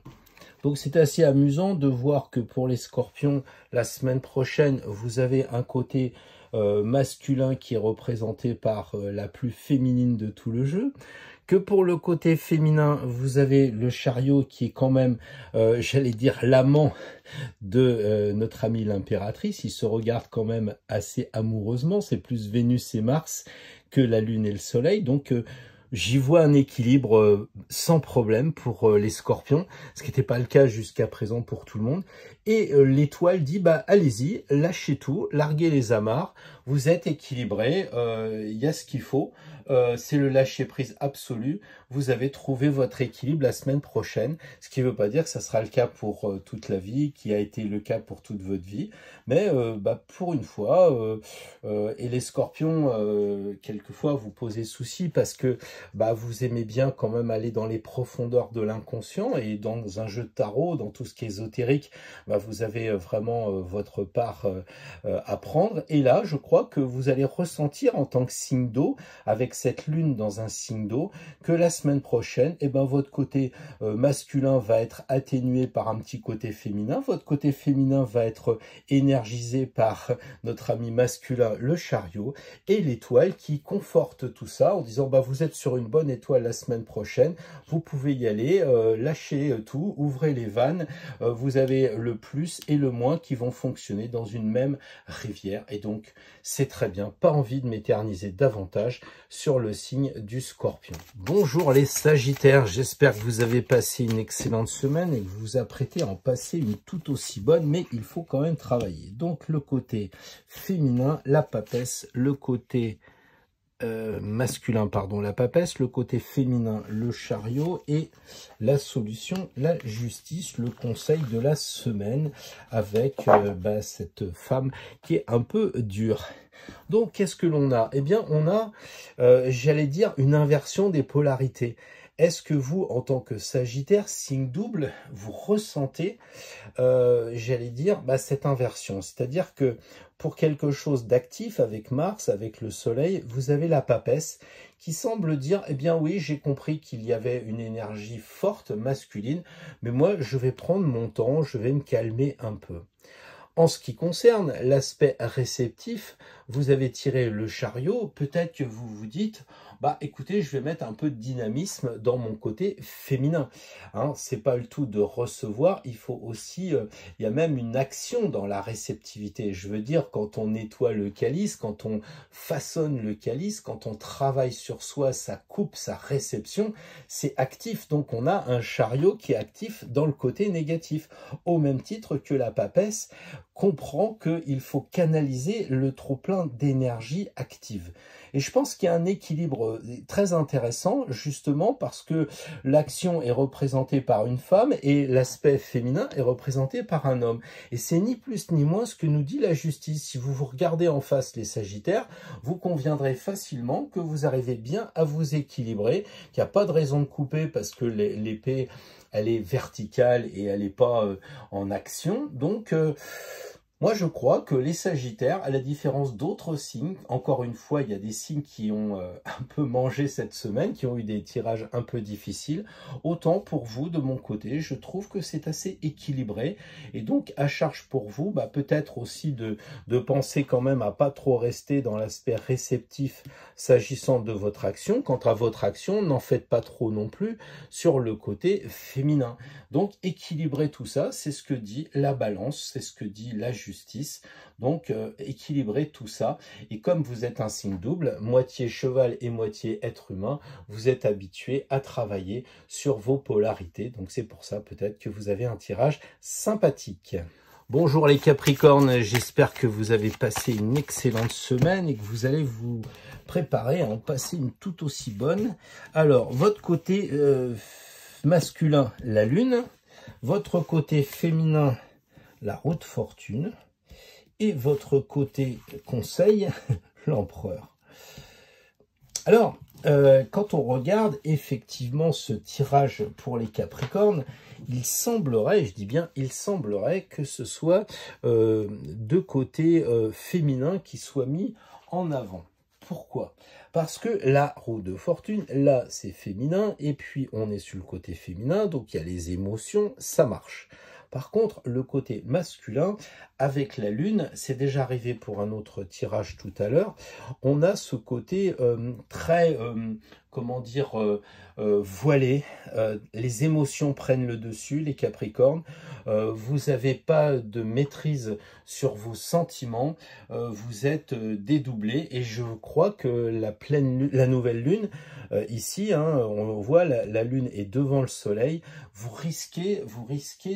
Donc c'est assez amusant de voir que pour les scorpions, la semaine prochaine, vous avez un côté masculin qui est représenté par la plus féminine de tout le jeu. Que pour le côté féminin, vous avez le chariot qui est quand même, j'allais dire, l'amant de notre amie l'impératrice. Ils se regardent quand même assez amoureusement. C'est plus Vénus et Mars que la Lune et le Soleil. Donc j'y vois un équilibre sans problème pour les scorpions, ce qui n'était pas le cas jusqu'à présent pour tout le monde. Et l'étoile dit, bah allez-y, lâchez tout, larguez les amarres, vous êtes équilibré, il y a ce qu'il faut, c'est le lâcher-prise absolu, vous avez trouvé votre équilibre la semaine prochaine, ce qui ne veut pas dire que ça sera le cas pour toute la vie, qui a été le cas pour toute votre vie, mais pour une fois, et les scorpions, quelquefois vous posez souci parce que vous aimez bien quand même aller dans les profondeurs de l'inconscient, et dans un jeu de tarot, dans tout ce qui est ésotérique, vous avez vraiment votre part à prendre. Et là, je crois que vous allez ressentir en tant que signe d'eau, avec cette lune dans un signe d'eau, que la semaine prochaine, votre côté masculin va être atténué par un petit côté féminin, votre côté féminin va être énergisé par notre ami masculin, le chariot, et l'étoile qui conforte tout ça en disant vous êtes sur une bonne étoile la semaine prochaine, vous pouvez y aller, lâchez tout, ouvrez les vannes, vous avez le plus et le moins qui vont fonctionner dans une même rivière, et donc c'est très bien, pas envie de m'éterniser davantage sur le signe du Scorpion. Bonjour les Sagittaires, j'espère que vous avez passé une excellente semaine et que vous vous apprêtez à en passer une tout aussi bonne, mais il faut quand même travailler. Donc le côté féminin, la papesse, le côté masculin, pardon, la papesse, le côté féminin, le chariot, et la solution, la justice, le conseil de la semaine, avec cette femme qui est un peu dure. Donc, qu'est-ce que l'on a? Eh bien, on a, j'allais dire, une inversion des polarités. Est-ce que vous, en tant que Sagittaire, signe double, vous ressentez, j'allais dire, cette inversion? C'est-à-dire que pour quelque chose d'actif avec Mars, avec le Soleil, vous avez la papesse qui semble dire, eh bien oui, j'ai compris qu'il y avait une énergie forte, masculine, mais moi, je vais prendre mon temps, je vais me calmer un peu. En ce qui concerne l'aspect réceptif, vous avez tiré le chariot, peut-être que vous vous dites, écoutez, je vais mettre un peu de dynamisme dans mon côté féminin. Hein, c'est pas le tout de recevoir, il faut aussi, il y a même une action dans la réceptivité. Je veux dire, quand on nettoie le calice, quand on façonne le calice, quand on travaille sur soi, sa coupe, sa réception, c'est actif. Donc on a un chariot qui est actif dans le côté négatif, au même titre que la papesse comprend qu'il faut canaliser le trop-plein d'énergie active. Et je pense qu'il y a un équilibre très intéressant, justement parce que l'action est représentée par une femme et l'aspect féminin est représenté par un homme. Et c'est ni plus ni moins ce que nous dit la justice. Si vous vous regardez en face les Sagittaires, vous conviendrez facilement que vous arrivez bien à vous équilibrer, qu'il n'y a pas de raison de couper parce que l'épée, elle est verticale et elle n'est pas en action. Donc, moi, je crois que les Sagittaires, à la différence d'autres signes, encore une fois, il y a des signes qui ont un peu mangé cette semaine, qui ont eu des tirages un peu difficiles. Autant pour vous, de mon côté, je trouve que c'est assez équilibré. Et donc, à charge pour vous, peut-être aussi de penser quand même à pas trop rester dans l'aspect réceptif s'agissant de votre action. Quant à votre action, n'en faites pas trop non plus sur le côté féminin. Donc, équilibrer tout ça, c'est ce que dit la balance, c'est ce que dit la justice. Donc, équilibrer tout ça. Et comme vous êtes un signe double, moitié cheval et moitié être humain, vous êtes habitué à travailler sur vos polarités. Donc, c'est pour ça peut-être que vous avez un tirage sympathique. Bonjour les Capricornes, j'espère que vous avez passé une excellente semaine et que vous allez vous préparer à en passer une tout aussi bonne. Alors, votre côté masculin, la lune, votre côté féminin, la roue de fortune, et votre côté conseil, l'empereur. Alors, quand on regarde effectivement ce tirage pour les Capricornes, il semblerait, je dis bien il semblerait que ce soit deux côtés féminins qui soient mis en avant. Pourquoi? Parce que la roue de fortune, là c'est féminin, et puis on est sur le côté féminin, donc il y a les émotions, ça marche. Par contre, le côté masculin, avec la lune, c'est déjà arrivé pour un autre tirage tout à l'heure, on a ce côté très, comment dire, voilé, les émotions prennent le dessus, les Capricornes, vous n'avez pas de maîtrise sur vos sentiments, vous êtes dédoublé, et je crois que la nouvelle lune, ici, on voit la lune est devant le soleil, vous risquez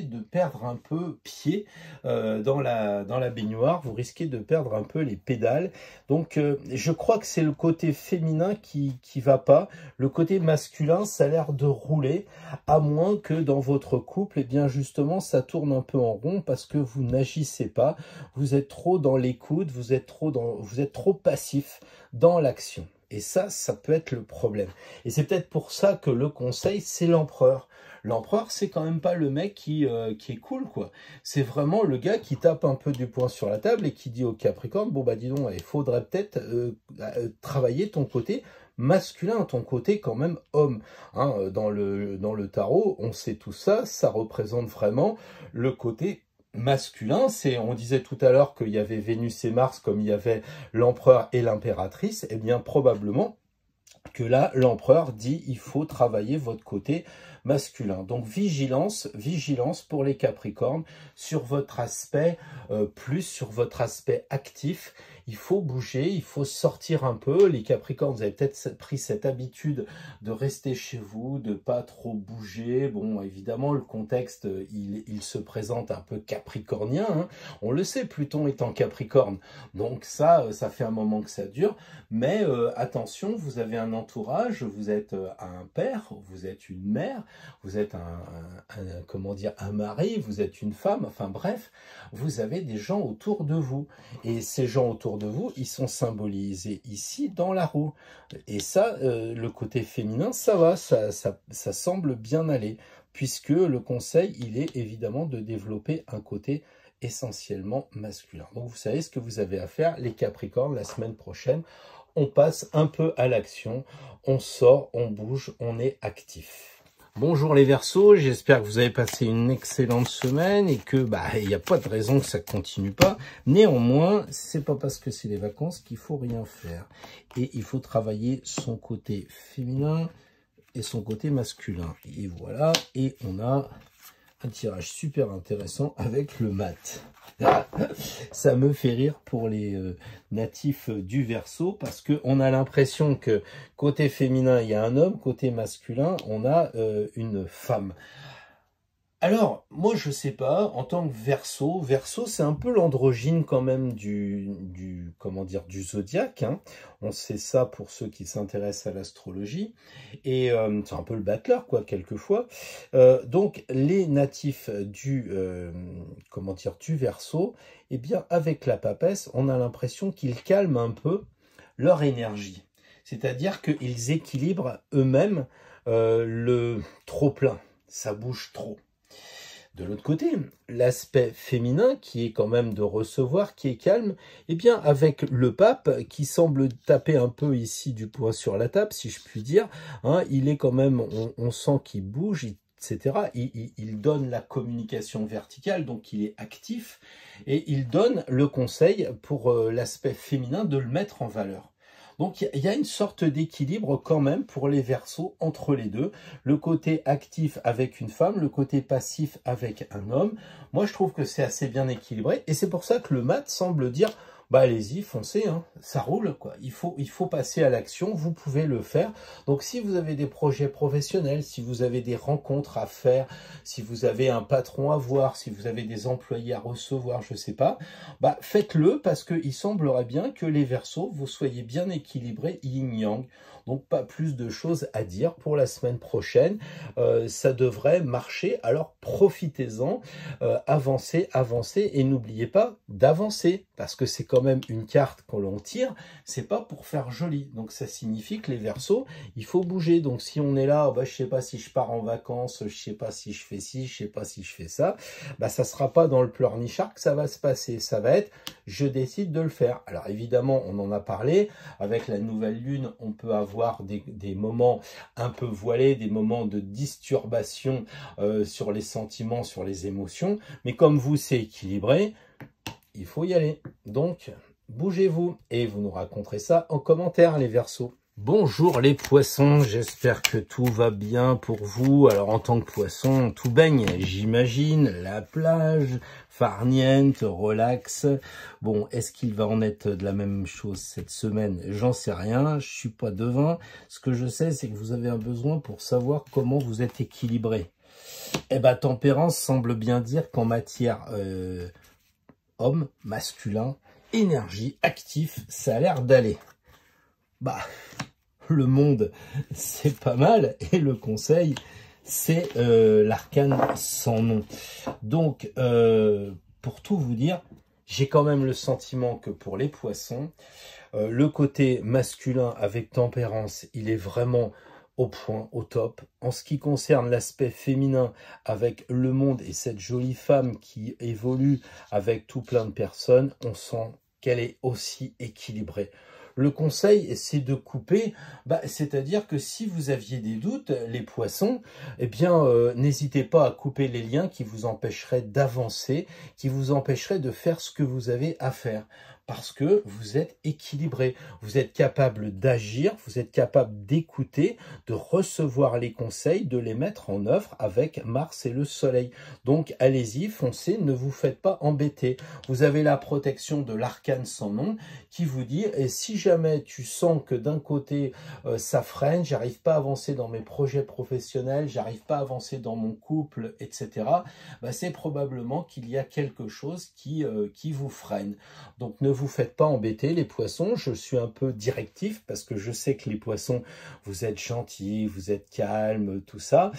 de perdre un peu pied dans la baignoire, vous risquez de perdre un peu les pédales. Donc je crois que c'est le côté féminin qui va pas, le côté masculin ça a l'air de rouler, à moins que dans votre couple, et bien justement ça tourne un peu en rond parce que vous n'agissez pas, vous êtes trop dans l'écoute, vous êtes trop passif dans l'action. Et ça peut être le problème. Et c'est peut-être pour ça que le conseil, c'est l'empereur. L'empereur, c'est quand même pas le mec qui est cool, quoi. C'est vraiment le gars qui tape un peu du poing sur la table et qui dit au Capricorne, bon dis donc, il faudrait peut-être travailler ton côté masculin, ton côté quand même homme. Dans le tarot, on sait tout ça, ça représente vraiment le côté masculin. On disait tout à l'heure qu'il y avait Vénus et Mars comme il y avait l'empereur et l'impératrice, et bien probablement que là, l'empereur dit il faut travailler votre côté masculin. Donc vigilance, vigilance pour les Capricornes sur votre aspect, plus sur votre aspect actif. Il faut bouger, il faut sortir un peu. Les Capricornes, vous avez peut-être pris cette habitude de rester chez vous, de pas trop bouger. Bon, évidemment, le contexte, il se présente un peu capricornien, hein. On le sait, Pluton est en Capricorne. Donc ça fait un moment que ça dure. Mais attention, vous avez un entourage, vous êtes un père, vous êtes une mère, vous êtes comment dire, un mari, vous êtes une femme. Enfin bref, vous avez des gens autour de vous. Et ces gens autour de vous, ils sont symbolisés ici dans la roue. Et ça, le côté féminin, ça va, ça semble bien aller, puisque le conseil, il est évidemment de développer un côté essentiellement masculin. Donc vous savez ce que vous avez à faire, les Capricornes, la semaine prochaine. On passe un peu à l'action, on sort, on bouge, on est actif. Bonjour les Verseaux, j'espère que vous avez passé une excellente semaine et que il n'y a pas de raison que ça continue pas. Néanmoins, c'est pas parce que c'est les vacances qu'il faut rien faire. Et il faut travailler son côté féminin et son côté masculin. Et voilà, et on a un tirage super intéressant avec le mat. Ça me fait rire pour les natifs du Verseau parce qu'on a l'impression que côté féminin, il y a un homme, côté masculin, on a une femme. Alors, moi, je sais pas, en tant que Verseau, c'est un peu l'androgyne quand même comment dire, du zodiaque, hein. On sait ça pour ceux qui s'intéressent à l'astrologie. Et c'est un peu le battleur, quoi, quelquefois. Donc, les natifs comment dire, du Verseau, eh bien, avec la papesse, on a l'impression qu'ils calment un peu leur énergie. C'est-à-dire qu'ils équilibrent eux-mêmes le trop-plein. Ça bouge trop. De l'autre côté, l'aspect féminin, qui est quand même de recevoir, qui est calme, eh bien, avec le pape, qui semble taper un peu ici du poing sur la table, si je puis dire, hein, il est quand même, on sent qu'il bouge, etc. Il donne la communication verticale, donc il est actif, et il donne le conseil pour l'aspect féminin de le mettre en valeur. Donc, il y a une sorte d'équilibre quand même pour les Verseaux entre les deux. Le côté actif avec une femme, le côté passif avec un homme. Moi, je trouve que c'est assez bien équilibré. Et c'est pour ça que le mat semble dire, allez-y, foncez, hein, ça roule, quoi. Il faut passer à l'action, vous pouvez le faire. Donc, si vous avez des projets professionnels, si vous avez des rencontres à faire, si vous avez un patron à voir, si vous avez des employés à recevoir, je sais pas, faites-le parce qu'il semblerait bien que les Verseaux, vous soyez bien équilibrés yin-yang. Donc, pas plus de choses à dire pour la semaine prochaine. Ça devrait marcher, alors profitez-en, avancez, avancez et n'oubliez pas d'avancer parce que c'est quand même une carte que l'on tire, c'est pas pour faire joli. Donc, ça signifie que les Verseaux, il faut bouger. Donc, si on est là, je sais pas si je pars en vacances, je sais pas si je fais ci, je sais pas si je fais ça, ça sera pas dans le pleurnichard que ça va se passer. Ça va être, je décide de le faire. Alors, évidemment, on en a parlé. Avec la nouvelle lune, on peut avoir des moments un peu voilés, des moments de disturbation sur les sentiments, sur les émotions. Mais comme vous, c'est équilibré, il faut y aller. Donc, bougez-vous et vous nous raconterez ça en commentaire, les Verseaux. Bonjour les poissons, j'espère que tout va bien pour vous. Alors en tant que poisson, tout baigne, j'imagine, la plage, farniente, relax. Bon, est-ce qu'il va en être de la même chose cette semaine? J'en sais rien, je suis pas devin. Ce que je sais, c'est que vous avez un besoin pour savoir comment vous êtes équilibré. Tempérance semble bien dire qu'en matière homme, masculin, énergie, actif, ça a l'air d'aller. Le monde, c'est pas mal. Et le conseil, c'est l'arcane sans nom. Donc, pour tout vous dire, j'ai quand même le sentiment que pour les poissons, le côté masculin avec tempérance, il est vraiment au point, au top. En ce qui concerne l'aspect féminin avec le monde et cette jolie femme qui évolue avec tout plein de personnes, on sent qu'elle est aussi équilibrée. Le conseil, c'est de couper, c'est-à-dire que si vous aviez des doutes, les poissons, n'hésitez pas à couper les liens qui vous empêcheraient d'avancer, qui vous empêcheraient de faire ce que vous avez à faire. parce que vous êtes équilibré. Vous êtes capable d'agir, vous êtes capable d'écouter, de recevoir les conseils, de les mettre en œuvre avec Mars et le Soleil. Donc allez-y, foncez, ne vous faites pas embêter. Vous avez la protection de l'arcane sans nom qui vous dit, et si jamais tu sens que d'un côté ça freine, j'arrive pas à avancer dans mes projets professionnels, j'arrive pas à avancer dans mon couple, etc., bah, c'est probablement qu'il y a quelque chose qui vous freine. Donc ne vous faites pas embêter les poissons. Je suis un peu directif parce que je sais que les poissons, vous êtes gentils, vous êtes calmes, tout ça.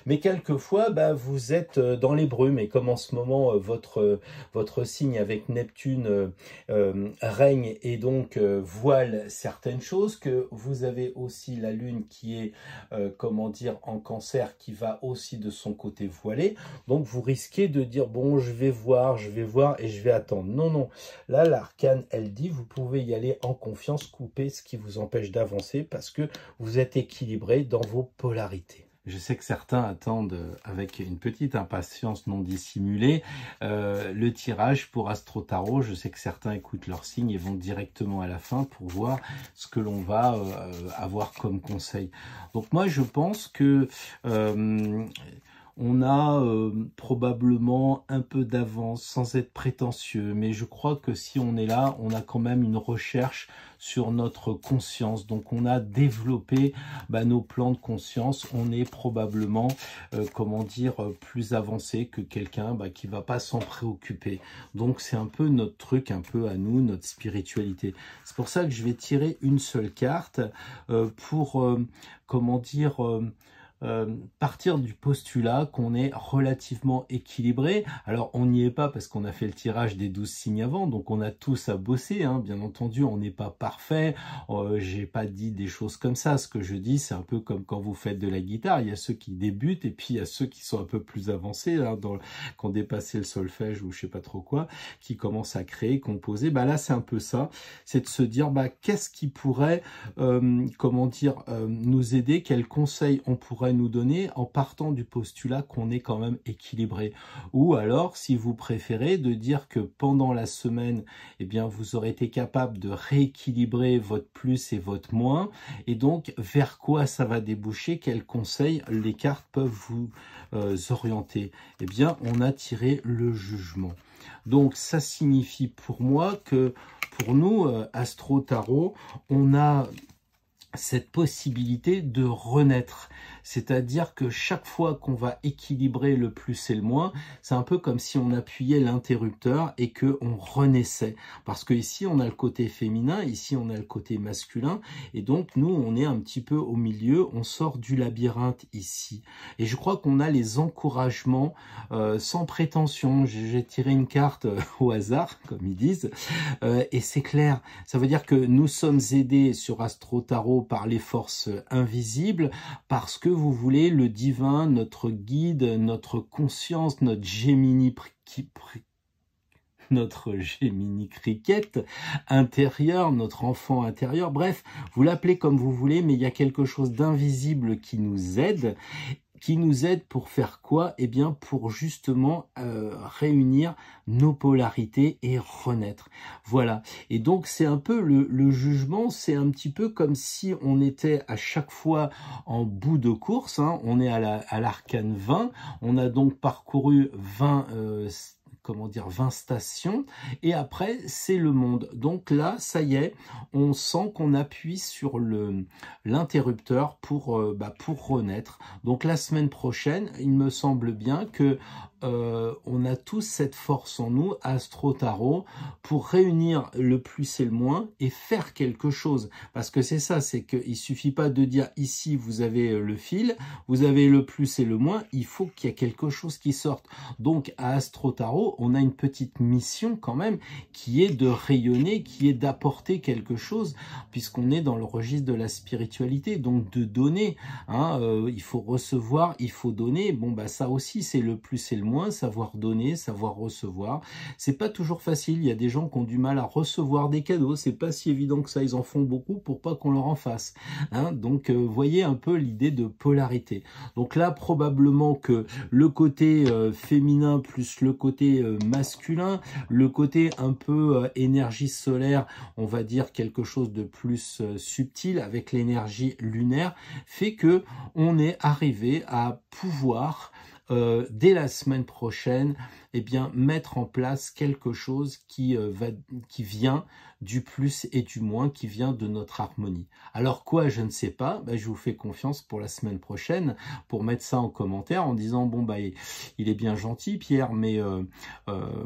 Mais quelquefois, bah, vous êtes dans les brumes. Et comme en ce moment, votre signe avec Neptune règne et donc voile certaines choses, que vous avez aussi la Lune qui est, comment dire, en Cancer, qui va aussi de son côté voiler. Donc vous risquez de dire, bon, je vais voir et je vais attendre. Non, non. Là, l'arcane, elle dit, vous pouvez y aller en confiance, couper ce qui vous empêche d'avancer parce que vous êtes équilibré dans vos polarités. Je sais que certains attendent avec une petite impatience non dissimulée le tirage pour Astro Tarot. Je sais que certains écoutent leurs signes et vont directement à la fin pour voir ce que l'on va avoir comme conseil. Donc moi, je pense que on a probablement un peu d'avance sans être prétentieux, mais je crois que si on est là, on a quand même une recherche sur notre conscience. Donc on a développé nos plans de conscience. On est probablement, comment dire, plus avancé que quelqu'un qui va pas s'en préoccuper. Donc c'est un peu notre truc, un peu à nous, notre spiritualité. C'est pour ça que je vais tirer une seule carte pour, comment dire, partir du postulat qu'on est relativement équilibré. Alors on n'y est pas parce qu'on a fait le tirage des 12 signes avant, donc on a tous à bosser, hein. Bien entendu on n'est pas parfait, j'ai pas dit des choses comme ça. Ce que je dis, c'est un peu comme quand vous faites de la guitare, il y a ceux qui débutent et puis il y a ceux qui sont un peu plus avancés, hein, qui ont dépassé le solfège ou je sais pas trop quoi, qui commencent à créer, composer. Là c'est un peu ça, c'est de se dire qu'est-ce qui pourrait comment dire nous aider, quels conseils on pourrait nous donner en partant du postulat qu'on est quand même équilibré. Ou alors, si vous préférez, de dire que pendant la semaine, eh bien, vous aurez été capable de rééquilibrer votre plus et votre moins, et donc vers quoi ça va déboucher, quels conseils les cartes peuvent vous orienter. Eh bien, on a tiré le jugement. Donc, ça signifie pour moi que pour nous, Astro Tarot, on a cette possibilité de renaître. C'est-à-dire que chaque fois qu'on va équilibrer le plus et le moins, c'est un peu comme si on appuyait l'interrupteur et qu'on renaissait. Parce que ici, on a le côté féminin, ici, on a le côté masculin. Et donc, nous, on est un petit peu au milieu, on sort du labyrinthe ici. Et je crois qu'on a les encouragements sans prétention. J'ai tiré une carte au hasard, comme ils disent, et c'est clair. Ça veut dire que nous sommes aidés sur Astro Tarot par les forces invisibles, parce que vous voulez le divin, notre guide, notre conscience, notre Gemini cricket intérieur, notre enfant intérieur, bref, vous l'appelez comme vous voulez, mais il y a quelque chose d'invisible qui nous aide. Pour faire quoi? Eh bien, pour justement réunir nos polarités et renaître. Voilà. Et donc, c'est un peu le jugement, c'est un petit peu comme si on était à chaque fois en bout de course, hein. On est à l'arcane 20, on a donc parcouru 20 stations, et après c'est le monde. Donc là, ça y est, on sent qu'on appuie sur l'interrupteur pour renaître. Donc la semaine prochaine, il me semble bien que on a tous cette force en nous, Astro Tarot, pour réunir le plus et le moins et faire quelque chose. Parce que c'est ça, c'est qu'il suffit pas de dire ici vous avez le fil, vous avez le plus et le moins, il faut qu'il y ait quelque chose qui sorte. Donc à Astro Tarot, on a une petite mission quand même qui est de rayonner, qui est d'apporter quelque chose, puisqu'on est dans le registre de la spiritualité, donc de donner, hein, il faut recevoir, il faut donner. Bon ça aussi c'est le plus et le moins, savoir donner, savoir recevoir. C'est pas toujours facile, il y a des gens qui ont du mal à recevoir des cadeaux, c'est pas si évident que ça, ils en font beaucoup pour pas qu'on leur en fasse, hein. Donc voyez un peu l'idée de polarité. Donc là probablement que le côté féminin plus le côté masculin, le côté un peu énergie solaire, on va dire quelque chose de plus subtil avec l'énergie lunaire, fait que on est arrivé à pouvoir dès la semaine prochaine, eh bien, mettre en place quelque chose qui vient du plus et du moins, qui vient de notre harmonie. Alors quoi, je ne sais pas, je vous fais confiance pour la semaine prochaine, pour mettre ça en commentaire en disant, bon, il est bien gentil, Pierre, mais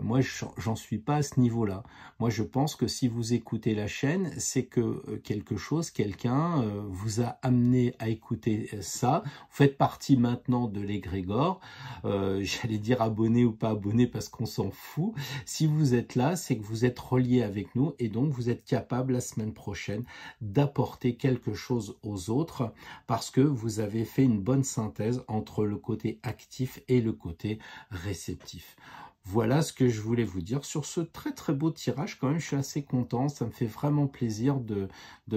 moi, j'en suis pas à ce niveau-là. Moi, je pense que si vous écoutez la chaîne, c'est que quelqu'un vous a amené à écouter ça. Vous faites partie maintenant de l'égrégore. J'allais dire abonné ou pas abonné parce qu'on s'en fout. Si vous êtes là, c'est que vous êtes relié avec nous et donc vous êtes capable la semaine prochaine d'apporter quelque chose aux autres parce que vous avez fait une bonne synthèse entre le côté actif et le côté réceptif. Voilà ce que je voulais vous dire sur ce très très beau tirage. Quand même, je suis assez content. Ça me fait vraiment plaisir de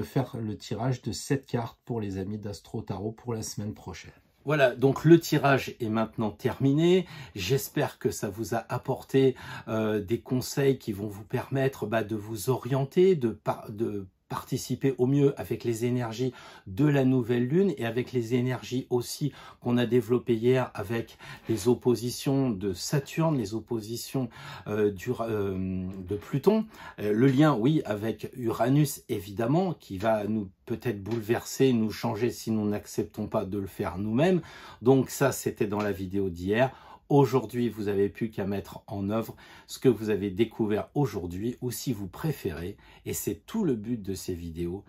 faire le tirage de 7 cartes pour les amis d'Astro Tarot pour la semaine prochaine. Voilà, donc le tirage est maintenant terminé. J'espère que ça vous a apporté des conseils qui vont vous permettre de vous orienter, de participer au mieux avec les énergies de la nouvelle lune et avec les énergies aussi qu'on a développées hier avec les oppositions de Saturne, les oppositions de Pluton, le lien, oui, avec Uranus, évidemment, qui va nous peut-être bouleverser, nous changer si nous n'acceptons pas de le faire nous-mêmes. Donc ça, c'était dans la vidéo d'hier. Aujourd'hui, vous n'avez plus qu'à mettre en œuvre ce que vous avez découvert aujourd'hui, ou si vous préférez, et c'est tout le but de ces vidéos,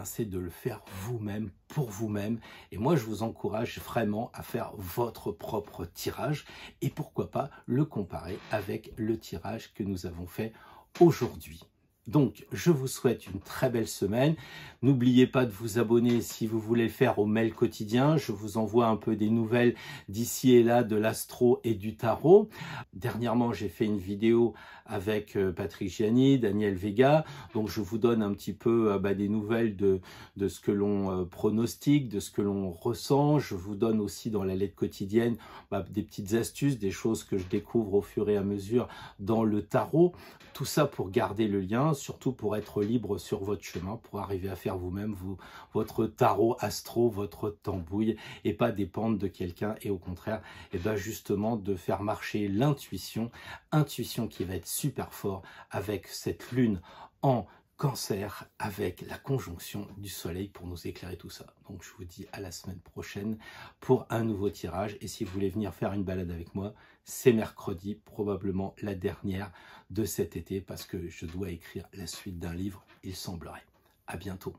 c'est de le faire vous-même, pour vous-même. Et moi, je vous encourage vraiment à faire votre propre tirage, et pourquoi pas le comparer avec le tirage que nous avons fait aujourd'hui. Donc, je vous souhaite une très belle semaine. N'oubliez pas de vous abonner si vous voulez le faire au mail quotidien. Je vous envoie un peu des nouvelles d'ici et là de l'astro et du tarot. Dernièrement, j'ai fait une vidéo avec Patrick Gianni, Daniel Vega. Donc, je vous donne un petit peu des nouvelles de ce que l'on pronostique, de ce que l'on ressent. Je vous donne aussi dans la lettre quotidienne des petites astuces, des choses que je découvre au fur et à mesure dans le tarot. Tout ça pour garder le lien, surtout pour être libre sur votre chemin, pour arriver à faire vous-même votre tarot astro, votre tambouille, et pas dépendre de quelqu'un, et au contraire, justement de faire marcher l'intuition, intuition qui va être super fort avec cette lune en Cancer, avec la conjonction du soleil pour nous éclairer tout ça. Donc je vous dis à la semaine prochaine pour un nouveau tirage. Et si vous voulez venir faire une balade avec moi, c'est mercredi, probablement la dernière de cet été, parce que je dois écrire la suite d'un livre, il semblerait. À bientôt.